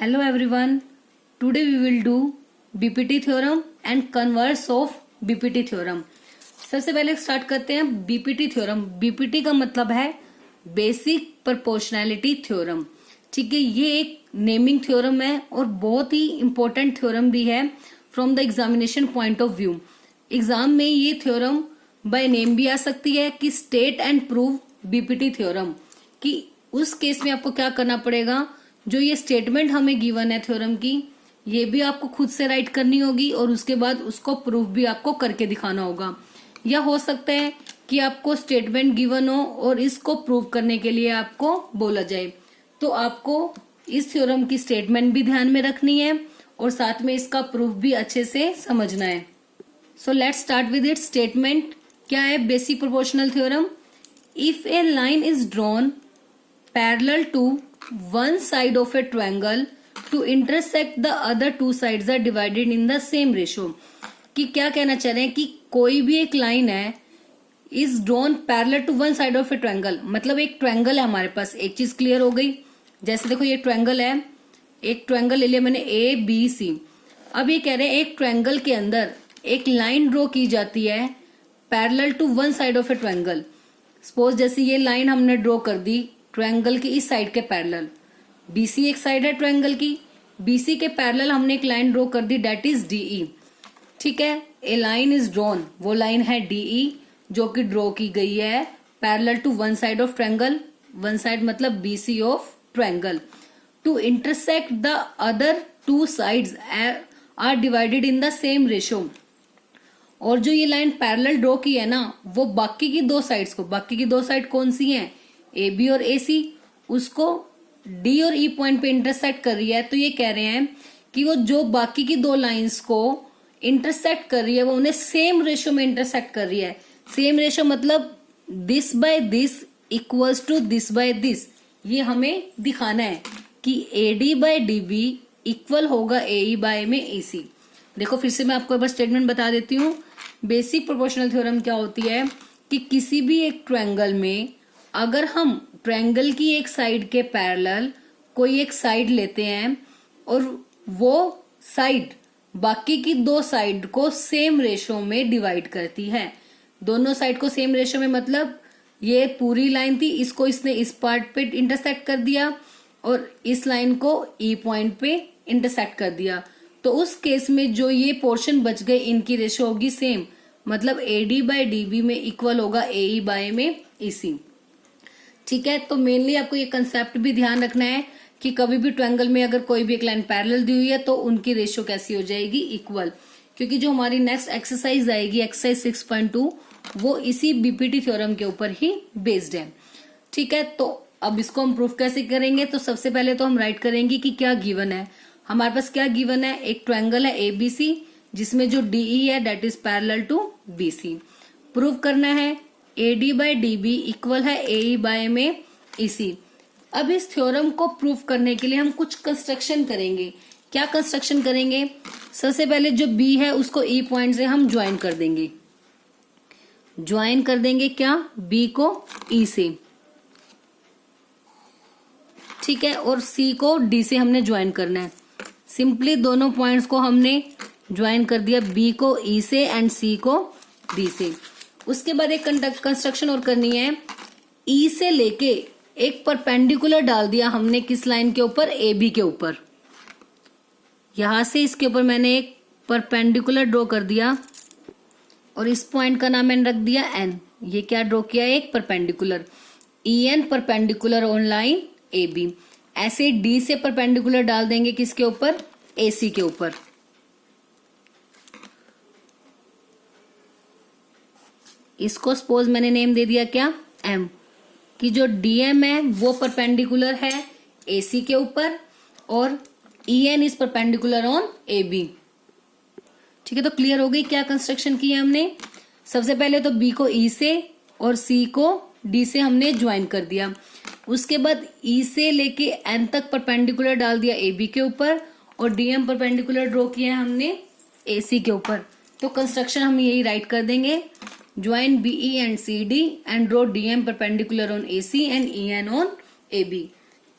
Hello everyone. Today we will do BPT theorem and converse of BPT theorem. सबसे पहले start करते हैं BPT theorem. BPT का मतलब है बेसिक प्रोपोर्शनैलिटी थ्योरम. ठीक है, ये एक नेमिंग थ्योरम है और बहुत ही इंपॉर्टेंट थ्योरम भी है from the examination point of view. Exam में ये थ्योरम बाय नेम भी आ सकती है कि state and prove BPT theorem. कि उस केस में आपको क्या करना पड़ेगा, जो ये स्टेटमेंट हमें गिवन है थ्योरम की, ये भी आपको खुद से राइट करनी होगी और उसके बाद उसको प्रूफ भी आपको करके दिखाना होगा. या हो सकता है कि आपको स्टेटमेंट गिवन हो और इसको प्रूव करने के लिए आपको बोला जाए, तो आपको इस थ्योरम की स्टेटमेंट भी ध्यान में रखनी है और साथ में इसका प्रूफ भी अच्छे से समझना है. So let's start with it. Statement क्या है basic proportional theorem. If A line is drawn parallel to one side of a triangle to intersect the other two sides are divided in the same ratio. कि क्या कहना चाह रहे हैं कि कोई भी एक लाइन है is drawn parallel to one side of a triangle. मतलब एक ट्रायंगल है हमारे पास. एक चीज क्लियर हो गई. जैसे देखो ये ट्रायंगल है, एक ट्रायंगल ले लिया मैंने ABC. अब ये कह रहे हैं एक ट्रायंगल के अंदर एक लाइन ड्रॉ की जाती है parallel to one side of a triangle. Suppose जैसे ये लाइन हमने ड्रॉ कर दी ट्रायंगल के इस साइड के पैरेलल. BC एक साइड है ट्रायंगल की, BC के पैरेलल हमने एक लाइन ड्रॉ कर दी डेट इज DE. ठीक है, ए लाइन इज ड्रॉन, वो लाइन है DE जो कि ड्रॉ की गई है parallel to one side of triangle. One side मतलब BC of triangle. To intersect the other two sides are divided in the same ratio. और जो ये लाइन पैरेलल ड्रॉ की है ना, वो बाकी की दो साइड्स को, बाकी की दो साइड कौन सी हैं, AB और AC, उसको D और E पॉइंट पे इंटरसेक्ट कर रही है. तो ये कह रहे हैं कि वो जो बाकी की दो लाइंस को इंटरसेक्ट कर रही है वो उन्हें सेम रेशियो में इंटरसेक्ट कर रही है. सेम रेशियो मतलब this by this equals to this by this. ये हमें दिखाना है कि AD बाय DB इक्वल होगा AE बाय में AC. देखो फिर से मैं आपको एक बार स्टेटमेंट बता देती हूँ. बेसिक प्रोपोर्शनल थ्योरम क्या होती है कि किसी भी एक ट्रायंगल में अगर हम ट्रायंगल की एक साइड के पैरेलल कोई एक साइड लेते हैं और वो साइड बाकी की दो साइड को सेम रेशो में डिवाइड करती है. दोनों साइड को सेम रेशो में मतलब ये पूरी लाइन थी, इसको इसने इस पार्ट पे इंटरसेक्ट कर दिया और इस लाइन को E पॉइंट पे इंटरसेक्ट कर दिया. तो उस केस में जो ये पोर्शन बच गए इनकी रेशो होगी सेम, मतलब AD बाय DB में इक्वल होगा AE बाय में EC. ठीक है, तो मेनली आपको ये कंसेप्ट भी ध्यान रखना है कि कभी भी ट्रायंगल में अगर कोई भी एक लाइन पैरेलल दी हुई है तो उनकी रेशियो कैसी हो जाएगी, इक्वल. क्योंकि जो हमारी नेक्स्ट एक्सरसाइज आएगी एक्सरसाइज 6.2 वो इसी BPT थ्योरम के ऊपर ही बेस्ड है. ठीक है, तो अब इसको हम प्रूफ कैसे करेंगे. तो सबसे पहले तो हम राइट करेंगे कि क्या गिवन है. हमारे पास क्या गिवन है, एक ट्रायंगल है ABC जिसमें जो DE है that is parallel to BC. Prove करना है AD बाय DB इक्वल है AE बाय में EC. अब इस थ्योरम को प्रूव करने के लिए हम कुछ कंस्ट्रक्शन करेंगे. क्या कंस्ट्रक्शन करेंगे, सबसे पहले जो B है उसको E पॉइंट से हम ज्वाइन कर देंगे. ज्वाइन कर देंगे क्या, B को E से. ठीक है, और C को D से हमने ज्वाइन करना है. सिंपली दोनों पॉइंट्स को हमने ज्वाइन कर दिया, B को E से एंड C को D से. उसके बाद एक कंस्ट्रक्शन और करनी है. E से लेके एक परपेंडिकुलर डाल दिया हमने किस लाइन के ऊपर, AB के ऊपर. यहां से इसके ऊपर मैंने एक परपेंडिकुलर ड्रॉ कर दिया और इस पॉइंट का नाम मैंने रख दिया N. ये क्या ड्रॉ किया, एक perpendicular. EN perpendicular on line AB. ऐसे D से परपेंडिकुलर डाल देंगे किसके ऊपर, AC के ऊपर. इसको सपोज मैंने नेम दे दिया क्या, M. कि जो DM है वो परपेंडिकुलर है AC के ऊपर और EN is perpendicular on AB. ठीक है, तो क्लियर हो गई क्या कंस्ट्रक्शन की है हमने. सबसे पहले तो B को E से और C को D से हमने ज्वाइन कर दिया. उसके बाद E से लेके N तक परपेंडिकुलर डाल दिया AB के ऊपर और DM परपेंडिकुलर ड्रॉ किया है हमने AC के ऊपर. तो कंस्ट्रक्शन हम यही राइट कर देंगे, join BE and CD and draw DM perpendicular on AC and EN on AB.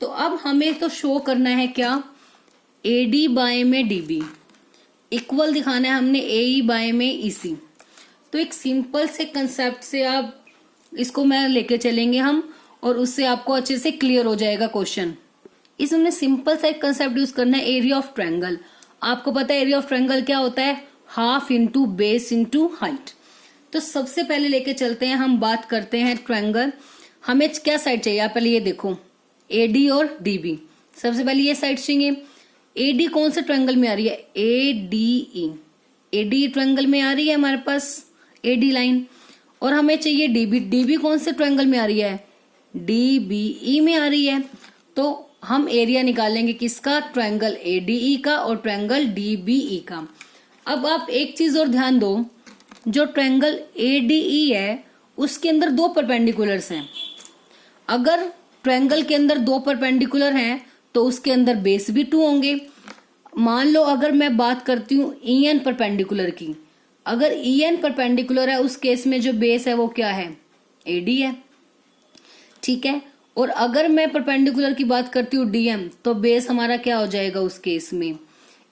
तो अब हमें तो शो करना है क्या AD बाय में DB इक्वल दिखाना है हमने AE बाय में EC। तो एक सिंपल से कंसेप्ट से आप इसको मैं लेके चलेंगे हम, और उससे आपको अच्छे से क्लियर हो जाएगा क्वेश्चन। इसमें सिंपल सा एक कंसेप्ट यूज करना है, एरिया ऑफ ट्रायंगल। आपको पता है एरिया ऑफ ट्रायंगल क्या होता है, half into base into height. तो सबसे पहले लेके चलते हैं, हम बात करते हैं ट्रायंगल। हमें क्या साइड चाहिए, आप पहले ये देखो AD और DB। सबसे पहले ये साइड चाहिए। AD कौन से ट्रायंगल में आ रही है, ADE। AD ट्रायंगल में आ रही है हमारे पास AD लाइन, और हमें चाहिए DB। DB कौन से ट्रायंगल में आ रही है, DBE में आ रही है। तो हम एरिया निकालेंगे किसका, ट्रायंगल ADE का और ट्रायंगल DBE का। अब आप एक चीज और ध्यान दो, जो ट्रायंगल ADE है उसके अंदर दो परपेंडिकुलर्स हैं। अगर ट्रायंगल के अंदर दो परपेंडिकुलर हैं तो उसके अंदर बेस भी 2 होंगे। मान लो अगर मैं बात करती हूँ EN परपेंडिकुलर की, अगर EN परपेंडिकुलर है उस केस में जो बेस है वो क्या है, AD है, ठीक है। और अगर मैं परपेंडिकुलर की बात करती हूँ DM, तो बेस हमारा क्या हो जाएगा उस केस में,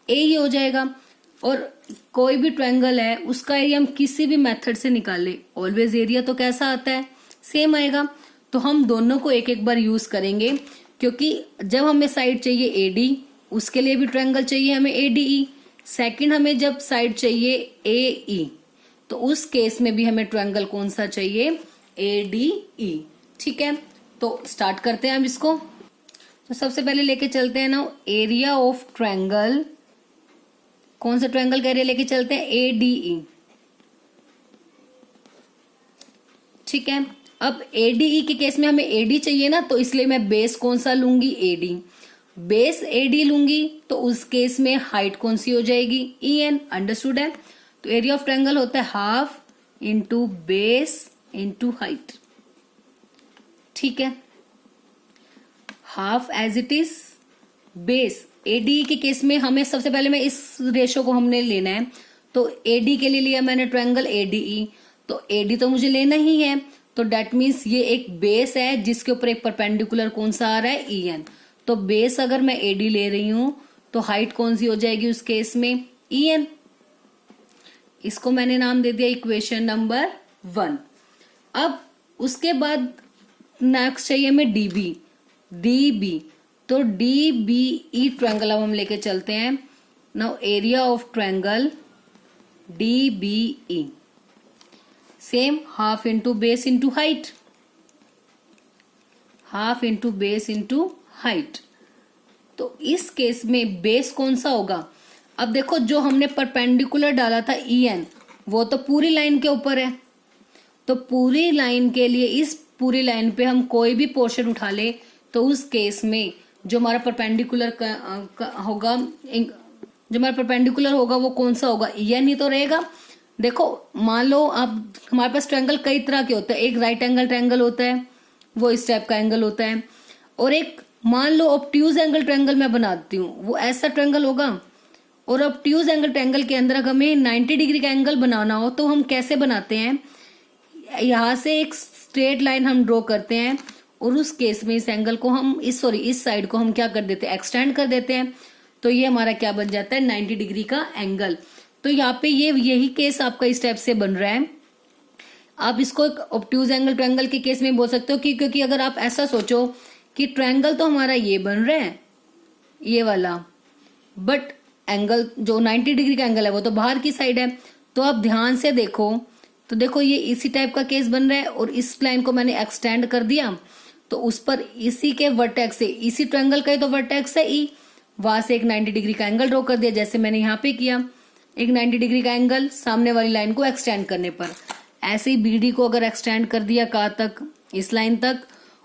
AE हो जाएगा। और कोई भी ट्रायंगल है उसका एरिया हम किसी भी मेथड से निकाले, ऑलवेज एरिया तो कैसा आता है, सेम आएगा। तो हम दोनों को एक एक बार यूज करेंगे, क्योंकि जब हमें साइड चाहिए AD, उसके लिए भी ट्रायंगल चाहिए हमें ADE। सेकंड हमें जब साइड चाहिए AE, तो उस केस में भी हमें ट्रायंगल कौन सा चाहिए, ADE, ठीक है। तो स्टार्ट करते हैं हम इसको। तो सबसे पहले लेके चलते हैं ना एरिया ऑफ ट्रायंगल, कौन सा ट्रायंगल का एरिया लेके चलते हैं, ADE, ठीक है। अब ADE के केस में हमें AD चाहिए ना, तो इसलिए मैं बेस कौन सा लूंगी, AD। बेस AD लूंगी तो उस केस में हाइट कौन सी हो जाएगी, EN। अंडरस्टूड है। तो एरिया ऑफ ट्रायंगल होता है half into base into height, ठीक है। Half as it is base. ADE के केस में हमें सबसे पहले में इस रेशो को हमने लेना है। तो AD के लिए लिया मैंने ट्रायंगल ADE, तो AD तो मुझे लेना ही है। तो डेट मीन्स ये एक बेस है जिसके ऊपर एक परपेंडिकुलर कौन सा आ रहा है, EN। तो बेस अगर मैं AD ले रही हूं तो हाइट कौन सी हो जाएगी उस केस में, EN। इसको मैंने नाम दे दिया इक्वेशन नंबर 1। अब उसके बाद नेक्स्ट चाहिए हमें DB। तो DBE ट्रायंगल अब हम लेके चलते हैं। Now area of triangle DBE same half into base into height, half into base into height. तो इस केस में बेस कौन सा होगा, अब देखो जो हमने परपेंडिकुलर डाला था EN, वो तो पूरी लाइन के ऊपर है। तो पूरी लाइन के लिए इस पूरी लाइन पे हम कोई भी पोर्शन उठा ले, तो उस केस में जो हमारा परपेंडिकुलर होगा, जो हमारा परपेंडिकुलर होगा वो कौन सा होगा, EN ही तो रहेगा। देखो मान लो आप, हमारे पास ट्रायंगल कई तरह के होते हैं। एक राइट एंगल ट्रायंगल होता है, वो इस टाइप का एंगल होता है। और एक मान लो ऑब्ट्यूज एंगल ट्रायंगल मैं बनाती हूँ, वो ऐसा ट्रायंगल होगा। और ऑब्ट्यूज एंगल ट्रायंगल के अंदर अगर हमें 90 डिग्री का एंगल बनाना हो तो हम कैसे बनाते हैं, यहाँ से एक स्ट्रेट लाइन हम ड्रॉ करते हैं, और उस केस में इस एंगल को हम इस साइड को हम क्या कर देते हैं, एक्सटेंड कर देते हैं। तो ये हमारा क्या बन जाता है, 90 डिग्री का एंगल। तो यहाँ पे यही केस आपका इस टाइप से बन रहा है। आप इसको एक ऑब्ट्यूज एंगल ट्रायंगल के केस में बोल सकते हो क्योंकि अगर आप ऐसा सोचो कि ट्रायंगल तो हमारा ये बन रहा है, ये वाला, बट एंगल जो 90 डिग्री का एंगल है वो तो बाहर की साइड है। तो आप ध्यान से देखो, तो देखो ये इसी टाइप का केस बन रहा है, और इस लाइन को मैंने एक्सटेंड कर दिया, तो उस पर इसी के वर्टेक्स से, इसी ट्रायंगल का ही तो वर्टेक्स है E, वहां से एक 90 डिग्री का एंगल ड्रॉ कर दिया, जैसे मैंने यहाँ पे किया, एक 90 डिग्री का एंगल सामने वाली लाइन को एक्सटेंड करने पर। ऐसे ही BD को अगर एक्सटेंड कर दिया कहाँ तक, इस लाइन तक,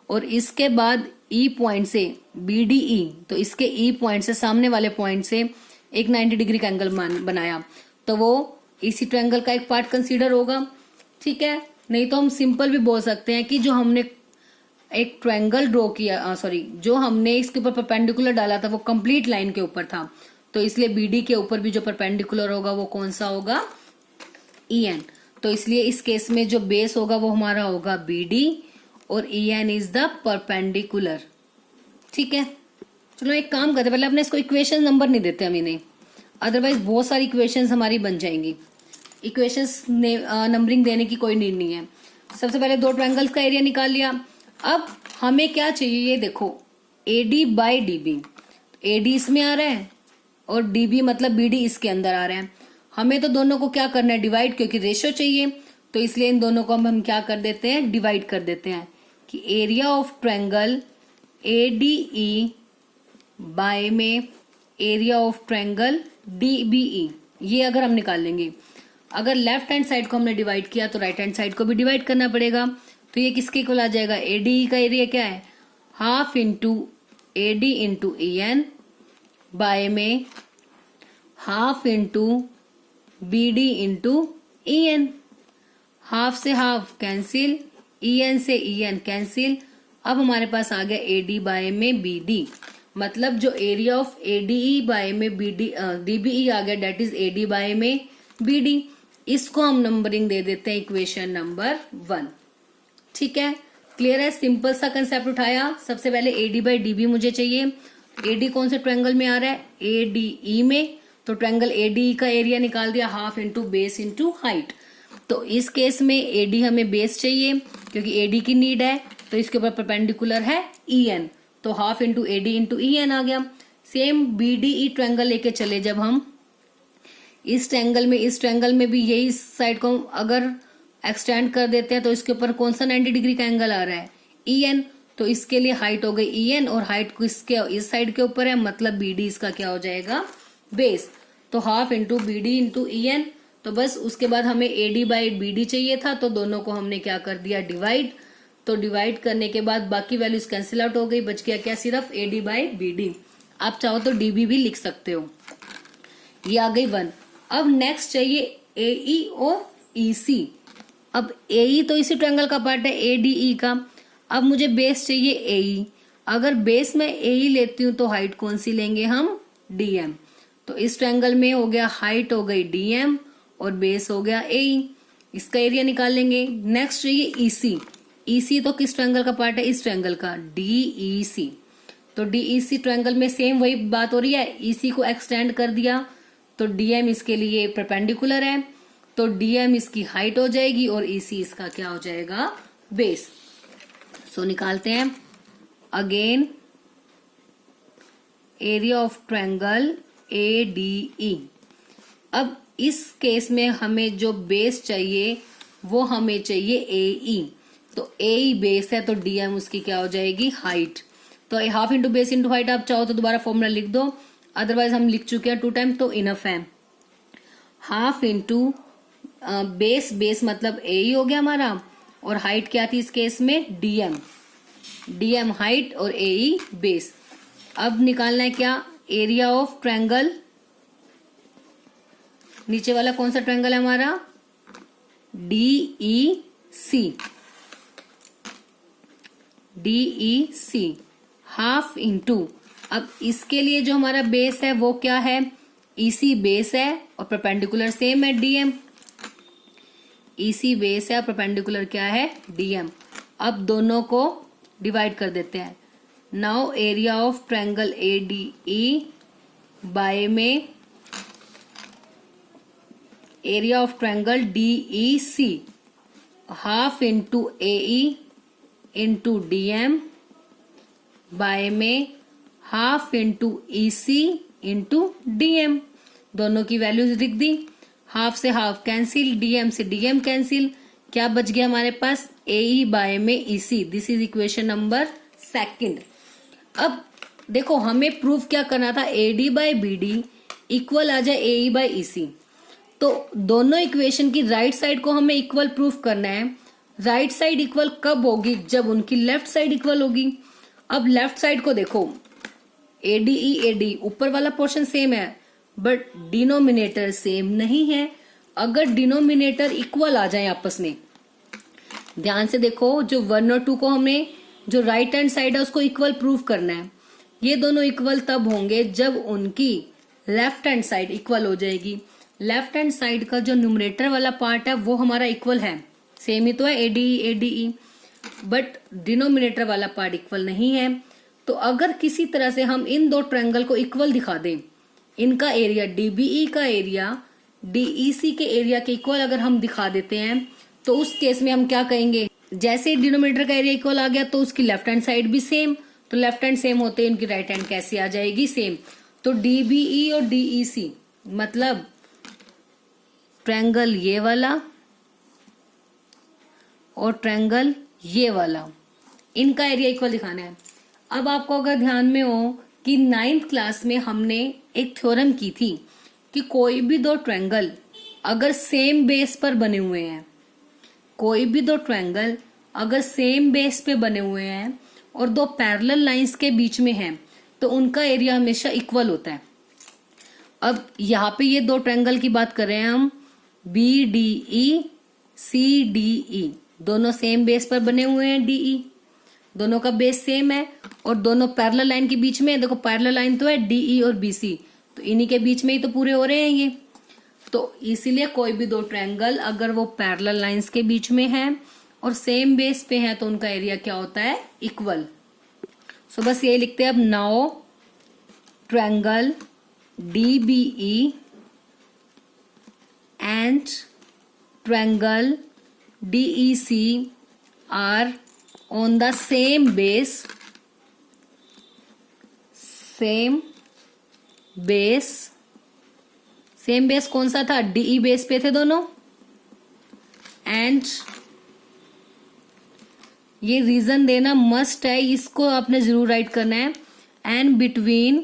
और इसके बाद E पॉइंट से BDE, तो इसके E पॉइंट से सामने वाले पॉइंट से एक 90 डिग्री का एंगल बनाया, तो वो इसी ट्रायंगल का एक पार्ट कंसीडर होगा, ठीक है। नहीं तो हम सिंपल भी बोल सकते हैं कि जो हमने एक ट्रायंगल ड्रॉ किया, जो हमने इसके ऊपर परपेंडिकुलर डाला था वो कंप्लीट लाइन के ऊपर था, तो इसलिए BD के ऊपर भी जो परपेंडिकुलर होगा वो कौन सा होगा, EN। तो इसलिए इस केस में जो बेस होगा वो हमारा होगा BD, और EN इज द परपेंडिकुलर, ठीक है। चलो एक काम करते, पहले अपने इसको इक्वेशन नंबर नहीं देते हम इन्हें, अदरवाइज बहुत सारी इक्वेशंस हमारी बन जाएंगी। इक्वेशंस नंबरिंग देने की कोई नीड नहीं है। सबसे पहले दो ट्रायंगल्स का एरिया निकाल लिया। अब हमें क्या चाहिए, ये देखो AD बाई DB। AD इसमें आ रहा है और DB मतलब BD इसके अंदर आ रहा है। हमें तो दोनों को क्या करना है, डिवाइड, क्योंकि रेशियो चाहिए, तो इसलिए इन दोनों को हम क्या कर देते हैं, डिवाइड कर देते हैं कि area of triangle ADE by में एरिया ऑफ ट्रायंगल DBE, ये अगर हम निकाल लेंगे। अगर लेफ्ट हैंड साइड को हमने डिवाइड किया तो राइट हैंड साइड को भी डिवाइड करना पड़ेगा। तो ये किसके इक्वल आ जाएगा, ADE का एरिया क्या है, half into AD into EN by में half into BD into EN। Half से हाफ कैंसिल, EN से EN कैंसिल। अब हमारे पास आ गया AD बाय में BD, मतलब जो एरिया ऑफ ADE बाय में DBE आ गया, डेट इज AD बाय में BD। इसको हम नंबरिंग दे देते हैं इक्वेशन नंबर 1। ठीक है, क्लियर है, सिंपल सा कंसेप्ट उठाया। सबसे पहले AD बाई DB मुझे चाहिए। AD कौन से ट्रायंगल में आ रहा है, ADE में, तो ट्रायंगल ADE का एरिया निकाल दिया, half into base into height. तो इस केस में AD हमें बेस चाहिए क्योंकि AD की नीड है, तो इसके ऊपर परपेंडिकुलर है EN, तो half into AD into EN आ गया। सेम BDE ट्रायंगल लेके चले जब हम इस ट्रायंगल में भी यही साइड को अगर एक्सटेंड कर देते हैं तो इसके ऊपर कौन सा 90 डिग्री का एंगल आ रहा है, EN, तो इसके लिए हाइट हो गई EN और हाइट को इसके इस साइड के ऊपर है, मतलब BD इसका क्या हो जाएगा, बेस। तो half into BD into EN। तो बस उसके बाद हमें AD बाई BD चाहिए था, तो दोनों को हमने क्या कर दिया, डिवाइड। तो डिवाइड करने के बाद बाकी वैल्यूज कैंसिल आउट हो गई, बच गया क्या, सिर्फ AD बाई BD। आप चाहो तो DB भी लिख सकते हो। ये आ गई 1। अब नेक्स्ट चाहिए AE और EC। अब AE तो इसी ट्रायंगल का पार्ट है ADE का। अब मुझे बेस चाहिए AE। अगर बेस में AE लेती हूं तो हाइट कौन सी लेंगे हम, DM। तो इस ट्रायंगल में हो गया, हाइट हो गई DM और बेस हो गया AE। इसका एरिया निकाल लेंगे। नेक्स्ट चाहिए EC। EC तो किस ट्रायंगल का पार्ट है, इस ट्रायंगल का, DEC। तो DEC ट्रायंगल में सेम वही बात हो रही है, EC को एक्सटेंड कर दिया तो DM इसके लिए परपेंडिकुलर है, तो DM इसकी हाइट हो जाएगी और EC इसका क्या हो जाएगा, बेस। सो निकालते हैं again area of triangle ADE। अब इस केस में हमें जो बेस चाहिए वो हमें चाहिए AE। तो AE बेस है तो DM उसकी क्या हो जाएगी, हाइट। तो half into base into height, आप चाहो तो दोबारा फॉर्मूला लिख दो, अदरवाइज हम लिख चुके हैं 2 टाइम तो इनफ है। हाफ इंटू बेस मतलब AE हो गया हमारा, और हाइट क्या थी इस केस में, DM हाइट और AE बेस। अब निकालना है क्या, एरिया ऑफ ट्रायंगल, नीचे वाला कौन सा ट्रायंगल है हमारा, DEC। हाफ इंटू, अब इसके लिए जो हमारा बेस है वो क्या है, EC बेस है और परपेंडिकुलर सेम है DM। EC बेस है और परपेंडिकुलर क्या है, DM। अब दोनों को डिवाइड कर देते हैं। Now area of triangle ADE by में area of triangle DEC, half into AE into DM by में half into EC into DM। दोनों की वैल्यूज लिख दी, हाफ से हाफ कैंसिल, DM से DM कैंसिल, क्या बच गया हमारे पास, AE बाय में EC। This is equation number 2। अब देखो हमें प्रूफ क्या करना था, AD बाय BD इक्वल आ जाए AE बाय EC। तो दोनों इक्वेशन की राइट साइड को हमें इक्वल प्रूफ करना है। राइट साइड इक्वल कब होगी, जब उनकी लेफ्ट साइड इक्वल होगी। अब लेफ्ट साइड को देखो, AD ऊपर वाला पोर्शन सेम है बट डिनोमिनेटर सेम नहीं है। अगर डिनोमिनेटर इक्वल आ जाए आपस में, ध्यान से देखो, जो 1 और 2 को हमें जो राइट हैंड साइड है उसको इक्वल प्रूफ करना है। ये दोनों इक्वल तब होंगे जब उनकी लेफ्ट हैंड साइड इक्वल हो जाएगी। लेफ्ट हैंड साइड का जो न्यूमरेटर वाला पार्ट है वो हमारा इक्वल है, सेम ही तो है ADE, बट डिनोमिनेटर वाला पार्ट इक्वल नहीं है। तो अगर किसी तरह से हम इन दो ट्रायंगल को इक्वल दिखा दें, इनका एरिया डीबीई का एरिया डीईसी के एरिया के इक्वल अगर हम दिखा देते हैं, तो उस केस में हम क्या कहेंगे, जैसे डिनोमिनेटर का एरिया इक्वल आ गया तो उसकी लेफ्ट हैंड साइड भी सेम, तो लेफ्ट हैंड सेम होते हैं उनकी राइट हैंड कैसी आ जाएगी, सेम। तो डीबीई और डीईसी मतलब ट्रायंगल ये वाला और ट्रायंगल ये वाला, इनका एरिया इक्वल दिखाना है। अब आपको अगर ध्यान में हो कि 9th क्लास में हमने एक थ्योरम की थी कि कोई भी दो ट्रायंगल अगर सेम बेस पर बने हुए हैं, कोई भी दो ट्रायंगल अगर सेम बेस पे बने हुए हैं और दो पैरेलल लाइंस के बीच में हैं, तो उनका एरिया हमेशा इक्वल होता है। अब यहाँ पे ये दो ट्रायंगल की बात कर रहे हैं हम, B D E C D E, दोनों सेम बेस पर बने हुए हैं, डीई दोनों का बेस सेम है और दोनों पैरेलल लाइन के बीच में है। देखो पैरेलल लाइन तो है डीई और बीसी, तो इन्हीं के बीच में ही तो पूरे हो रहे हैं ये। तो इसीलिए कोई भी दो ट्रायंगल अगर वो पैरेलल लाइंस के बीच में है और सेम बेस पे है तो उनका एरिया क्या होता है, इक्वल। सो बस यही लिखते हैं अब, now triangle DBE and triangle DEC are on the same base, same base कौन सा था, डीई बेस पे थे दोनों। एंड ये रीजन देना मस्ट है, इसको आपने जरूर राइट करना है। एंड बिटवीन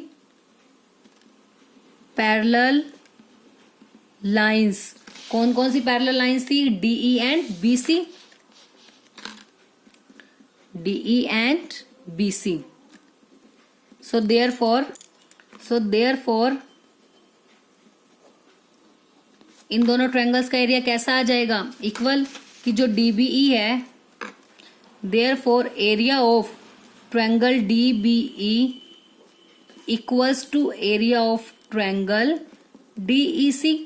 पैरेलल लाइंस, कौन कौन सी पैरेलल लाइंस थी, DE and BC, DE and BC. So therefore इन दोनों ट्रायंगल्स का एरिया कैसा आ जाएगा, इक्वल, कि जो DBE है, therefore area of triangle DBE equals to area of triangle DEC।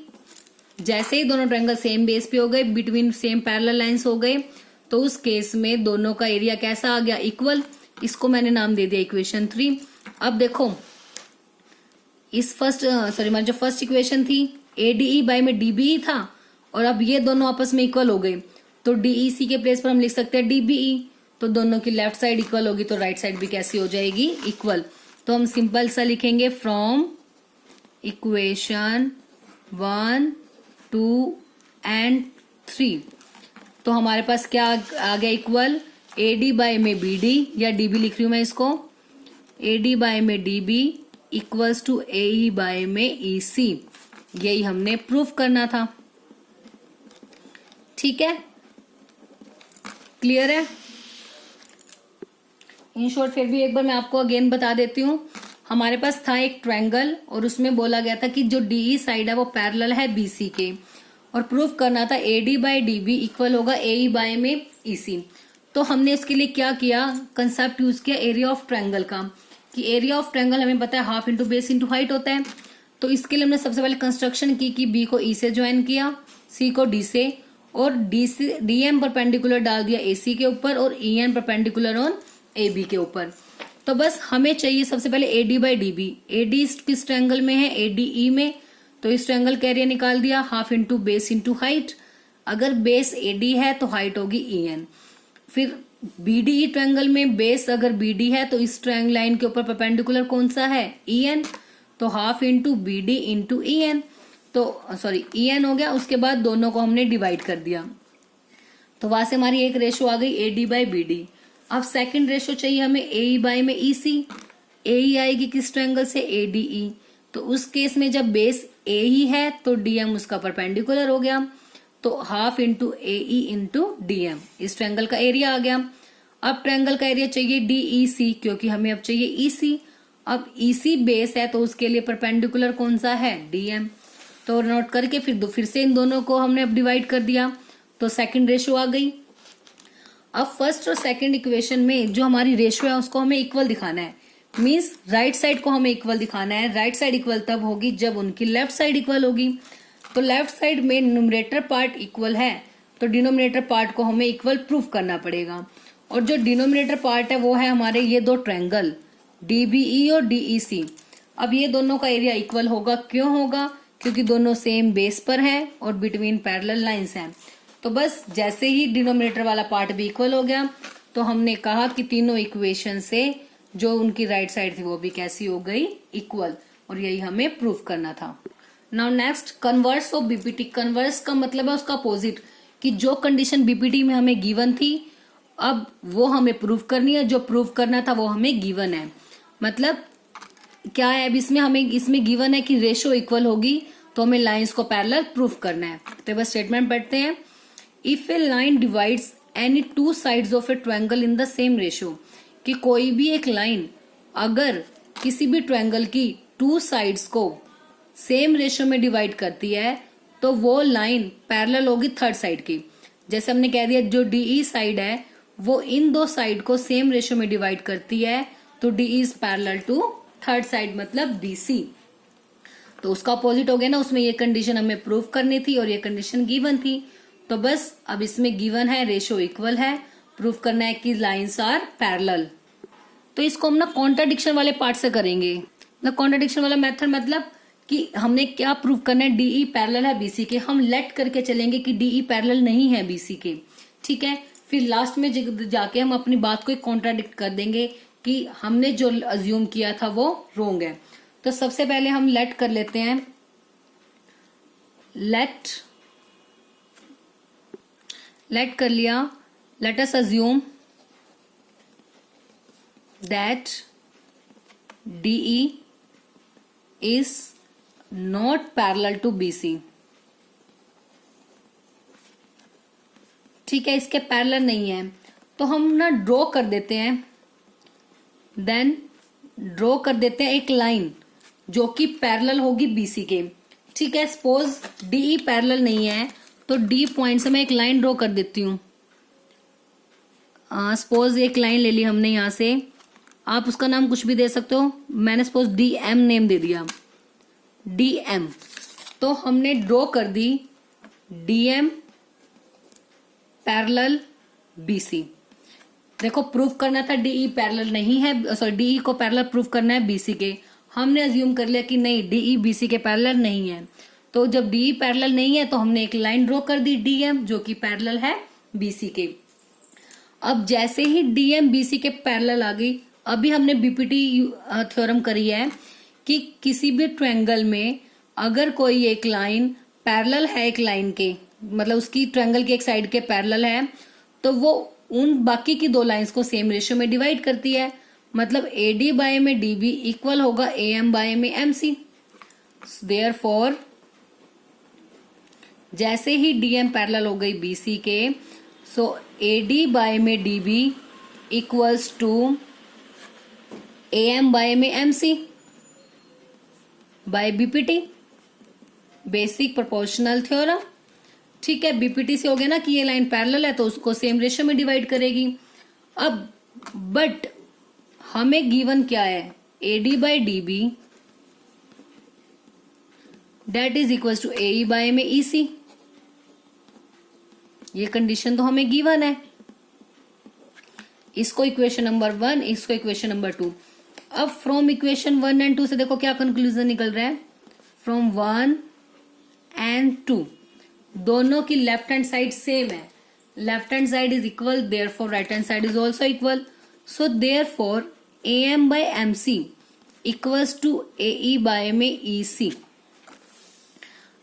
जैसे ही दोनों ट्रायंगल सेम बेस पे हो गए, बिटवीन सेम पैरेलल लाइंस हो गए, तो उस केस में दोनों का एरिया कैसा आ गया, इक्वल। इसको मैंने नाम दे दिया इक्वेशन 3। अब देखो इस हमारी जो फर्स्ट इक्वेशन थी ADE बाय में DBE था, और अब ये दोनों आपस में इक्वल हो गए, तो DEC के प्लेस पर हम लिख सकते हैं DBE। तो दोनों की लेफ्ट साइड इक्वल होगी तो राइट साइड भी कैसी हो जाएगी, इक्वल। तो हम सिंपल सा लिखेंगे फ्रॉम इक्वेशन 1, 2 एंड 3। तो हमारे पास क्या आ गया, इक्वल AD बाय में BD, या DB लिख रही हूं मैं इसको, AD बाय में DB equals to AE by में EC। यही हमने प्रूफ करना था। ठीक है, क्लियर है। इन शॉर्ट फिर भी एक बार मैं आपको अगेन बता देती हूँ। हमारे पास था एक ट्रायंगल और उसमें बोला गया था कि जो DE साइड है वो पैरेलल है BC के, और प्रूफ करना था AD बाय DB इक्वल होगा AE बाय में EC। तो हमने इसके लिए क्या किया, कंसेप्ट यूज किया एरिया ऑफ ट्रायंगल का, कि एरिया ऑफ ट्रायंगल हमें पता है half into base into height होता है। तो इसके लिए हमने सबसे पहले कंस्ट्रक्शन की कि B को E से ज्वाइन किया, C को D से, और DM परपेंडिकुलर डाल दिया AC के ऊपर और EN परपेंडिकुलर ऑन AB के ऊपर। तो बस हमें चाहिए सबसे पहले AD बाय DB। AD किस ट्रायंगल में है, ADE में, तो इस ट्रायंगल का एरिया निकाल दिया, half into base into height. अगर बेस AD है तो हाइट होगी EN। फिर BDE ट्रायंगल में बेस अगर BD है तो इस ट्रायंगल लाइन के ऊपर परपेंडिकुलर कौन सा है, EN, तो half into BD into EN, तो सॉरी EN हो गया। उसके बाद दोनों को हमने डिवाइड कर दिया, तो वहां से हमारी एक रेशो आ गई AD बाय BD। अब सेकंड रेशो चाहिए हमें AE बाय में EC। AE आएगी किस ट्रायंगल से, ADE। तो उस केस में जब बेस AE है तो DM उसका परपेंडिकुलर हो गया, तो half into AE into DM, इस ट्रायंगल का एरिया आ गया। अब ट्रायंगल का एरिया चाहिए DEC, क्योंकि हमें अब चाहिए EC। अब EC बेस है तो उसके लिए परपेंडिकुलर कौन सा है, DM। तो नोट करके फिर से इन दोनों को हमने अब डिवाइड कर दिया, तो सेकंड रेशो आ गई। अब फर्स्ट और सेकंड इक्वेशन में जो हमारी रेशो है उसको हमें इक्वल दिखाना है, मींस राइट साइड को हमें इक्वल दिखाना है। राइट साइड इक्वल तब होगी जब उनकी लेफ्ट साइड इक्वल होगी। तो लेफ्ट साइड में न्यूमरेटर पार्ट इक्वल है तो डिनोमिनेटर पार्ट को हमें इक्वल प्रूफ करना पड़ेगा। और जो डिनोमिनेटर पार्ट है वो है हमारे ये दो ट्रायंगल DBE और DEC। अब ये दोनों का एरिया इक्वल होगा, क्यों होगा? क्योंकि दोनों सेम बेस पर हैं और बिटवीन पैरेलल लाइंस हैं। तो बस जैसे ही डिनोमिनेटर वाला पार्ट भी इक्वल हो गया तो हमने कहा कि तीनों इक्वेशन से जो उनकी राइट साइड थी वो भी कैसी हो गई? इक्वल। और यही हमें प्रूव करना था। Now next, converse of BPT. Converse का मतलब है उसका अपोजिट, कि जो कंडीशन बीपीटी में हमें गिवन थी अब वो हमें प्रूव करनी है, जो प्रूव करना था वो हमें गिवन है। मतलब क्या है, अब इसमें हमें इसमें गिवन है कि रेशो इक्वल होगी तो हमें लाइंस को पैरेलल प्रूफ करना है। तो बस स्टेटमेंट पढ़ते हैं। If A line divides any two sides of a triangle in the same ratio, कि कोई भी एक लाइन अगर किसी भी ट्रायंगल की टू साइड्स को सेम रेशो में डिवाइड करती है तो वो लाइन पैरेलल होगी थर्ड साइड की। जैसे हमने कह दिया जो डीई साइड है वो इन दो साइड को सेम रेशो में डिवाइड करती है, तो DE is parallel to third side मतलब बीसी। तो उसका अपोजिट हो गया ना, उसमें ये कंडीशन हमें प्रूव करनी थी और ये कंडीशन गिवन थी। तो बस अब इसमें गिवन है रेशो इक्वल है, प्रूव करना है कि लाइंस आर पैरेलल। तो इसको हम ना कॉन्ट्राडिक्शन वाले पार्ट से करेंगे। ना कॉन्ट्राडिक्शन वाला मेथड मतलब कि हमने क्या प्रूव करना है, डीई पैरेलल है बीसी के। हम लेट करके चलेंगे कि डीई पैरेलल नहीं है बीसी के, ठीक है। फिर लास्ट में जाके हम अपनी बात को कॉन्ट्राडिक्ट कर देंगे कि हमने जो अज्यूम किया था वो रोंग है। तो सबसे पहले हम लेट कर लेते हैं। लेट कर लिया। Let us assume that DE is not parallel to BC। ठीक है, इसके पैरेलल नहीं है तो हम ना ड्रॉ कर देते हैं। देन ड्रॉ कर देते हैं एक लाइन जो कि पैरेलल होगी BC के, ठीक है। सपोज DE पैरेलल नहीं है तो D पॉइंट से मैं एक लाइन ड्रॉ कर देती हूँ। सपोज एक लाइन ले ली हमने यहां से, आप उसका नाम कुछ भी दे सकते हो। मैंने सपोज DM नेम दे दिया, DM। तो हमने ड्रॉ कर दी DM पैरेलल BC। देखो प्रूफ करना था DE पैरेलल नहीं है, सॉरी DE को पैरेलल प्रूफ करना है BC के। हमने अज्यूम कर लिया कि नहीं DE BC के पैरेलल नहीं है। तो जब DE पैरेलल नहीं है तो हमने एक लाइन ड्रॉ कर दी DM जो कि पैरेलल है BC के। अब जैसे ही DM BC के पैरेलल आ गई, अभी हमने बीपीटी थ्योरम करी है कि किसी भी ट्रायंगल में अगर कोई एक लाइन पैरेलल है एक लाइन के, मतलब उसकी ट्रायंगल के एक साइड के पैरेलल है, तो वो उन बाकी की दो लाइंस को सेम रेशियो में डिवाइड करती है। मतलब AD बाय में DB इक्वल होगा AM बाय में MC। देयरफॉर जैसे ही DM पैरेलल हो गई BC के, सो AD बाय में DB equals to AM by में MC by BPT, basic proportional theorem. ठीक है, BPT से हो गया ना कि ये लाइन पैरेलल है तो उसको सेम रेशियो में डिवाइड करेगी। अब बट हमें गिवन क्या है, AD by DB that is equal to AE by में EC। ये कंडीशन तो हमें गिवन है। इसको इक्वेशन नंबर 1, इसको इक्वेशन नंबर 2। अब फ्रॉम इक्वेशन 1 एंड 2 से देखो क्या कंक्लूजन निकल रहा है। फ्रॉम 1 एंड 2 दोनों की लेफ्ट हैंड साइड सेम है। Left hand side is equal, therefore right hand side is also equal. So therefore AM by MC equals to AE by में EC।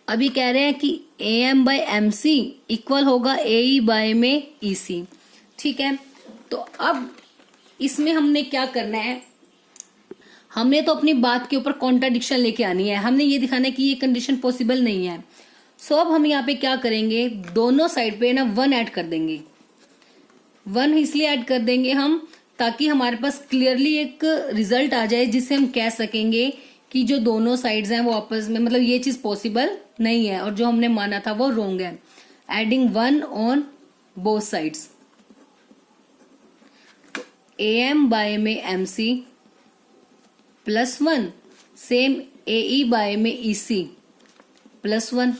अभी कह रहे हैं कि AM बाय MC इक्वल होगा AE बाय में EC, ठीक है। तो अब इसमें हमने क्या करना है, हमने तो अपनी बात के ऊपर कॉन्ट्राडिक्शन लेके आनी है। हमने ये दिखाना है कि ये कंडीशन पॉसिबल नहीं है। सो अब हम यहाँ पे क्या करेंगे, दोनों साइड पे ना 1 ऐड कर देंगे। 1 इसलिए ऐड कर देंगे हम ताकि हमारे पास क्लियरली एक रिजल्ट आ जाए जिससे हम कह सकेंगे कि जो दोनों साइड्स हैं वो आपस में, मतलब ये चीज पॉसिबल नहीं है और जो हमने माना था वो रोंग है। Adding 1 on both sides, AM by में MC plus 1 same AE by में EC प्लस 1।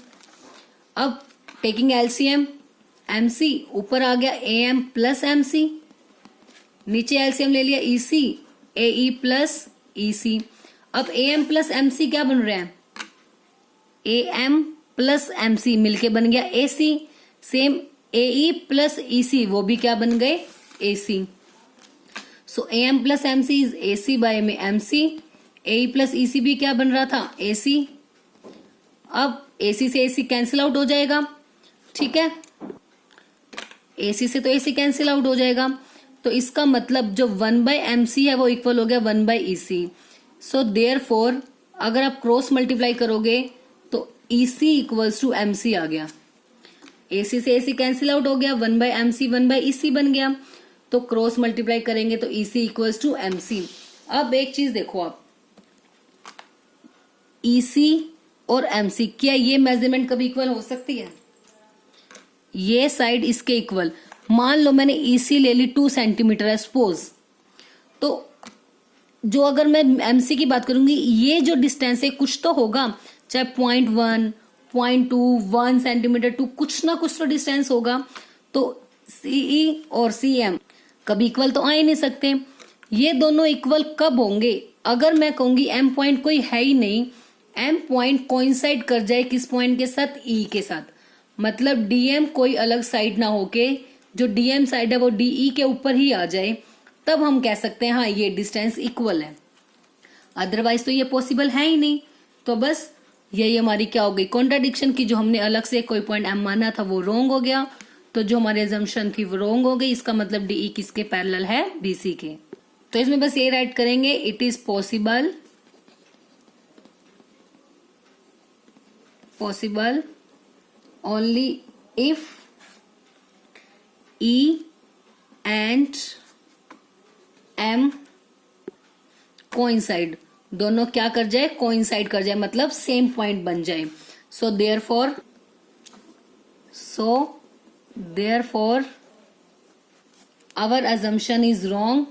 अब टेकिंग LCM, MC ऊपर आ गया AM प्लस MC, नीचे LCM ले लिया EC AE प्लस EC। अब AM प्लस MC क्या बन रहा है, AM प्लस MC मिलके बन गया AC। Same AE plus EC वो भी क्या बन गए, AC। So AM plus MC is AC by में MC। AE प्लस EC भी क्या बन रहा था, AC। अब AC से AC कैंसिल आउट हो जाएगा, ठीक है, AC से तो AC कैंसिल आउट हो जाएगा। तो इसका मतलब जो 1/MC है वो इक्वल हो गया 1/EC। सो देयरफॉर अगर आप क्रॉस मल्टीप्लाई करोगे तो EC इक्वल्स टू MC आ गया। AC से AC कैंसिल आउट हो गया, 1/MC 1/EC बन गया। तो क्रॉस मल्टीप्लाई करेंगे तो EC इक्वल्स टू MC। अब एक चीज देखो आप, EC और MC क्या ये मेजरमेंट कभी इक्वल हो सकती है, ये साइड इसके इक्वल। मान लो मैंने EC ले ली 2 सेंटीमीटर है सपोज, तो जो अगर मैं MC की बात करूंगी ये जो डिस्टेंस है कुछ तो होगा, चाहे 0.1 0.2 1 सेंटीमीटर 2 कुछ ना कुछ तो डिस्टेंस होगा। तो CE और CM कभी इक्वल तो आ ही नहीं सकते। ये दोनों इक्वल कब होंगे, अगर मैं कहूंगी M पॉइंट कोई है ही नहीं, M पॉइंट कोइंसाइड कर जाए किस पॉइंट के साथ, E के साथ, मतलब DM कोई अलग साइड ना होके जो DM साइड है वो DE के ऊपर ही आ जाए, तब हम कह सकते हैं हाँ ये डिस्टेंस इक्वल है। अदरवाइज तो ये पॉसिबल है ही नहीं। तो बस यही हमारी क्या हो गई कॉन्ट्राडिक्शन की, जो हमने अलग से कोई पॉइंट M माना था वो रॉन्ग हो गया, तो जो हमारी अजम्पशन थी वो रॉन्ग हो गई। इसका मतलब DE किसके पैरेलल है, BC के। तो इसमें बस ये राइट करेंगे, it is possible only if E and M coincide, दोनों क्या कर जाए, कोइंसाइड कर जाए, मतलब सेम पॉइंट बन जाए। So therefore our assumption is wrong,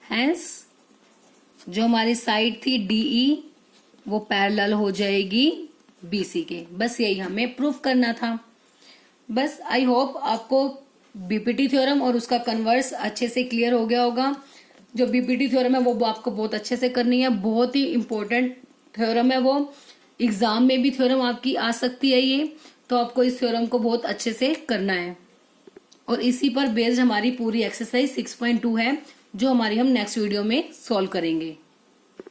hence जो हमारी साइड थी DE वो पैरेलल हो जाएगी BC के। बस यही हमें प्रूफ करना था। बस आई होप आपको BPT थ्योरम और उसका कन्वर्स अच्छे से क्लियर हो गया होगा। जो BPT थ्योरम है वो आपको बहुत अच्छे से करनी है, बहुत ही इंपॉर्टेंट थ्योरम है वो, एग्जाम में भी थ्योरम आपकी आ सकती है ये, तो आपको इस थ्योरम को बहुत अच्छे से करना है। और इसी पर बेस्ड हमारी पूरी एक्सरसाइज 6.2 है जो हमारी हम नेक्स्ट वीडियो में सॉल्व करेंगे।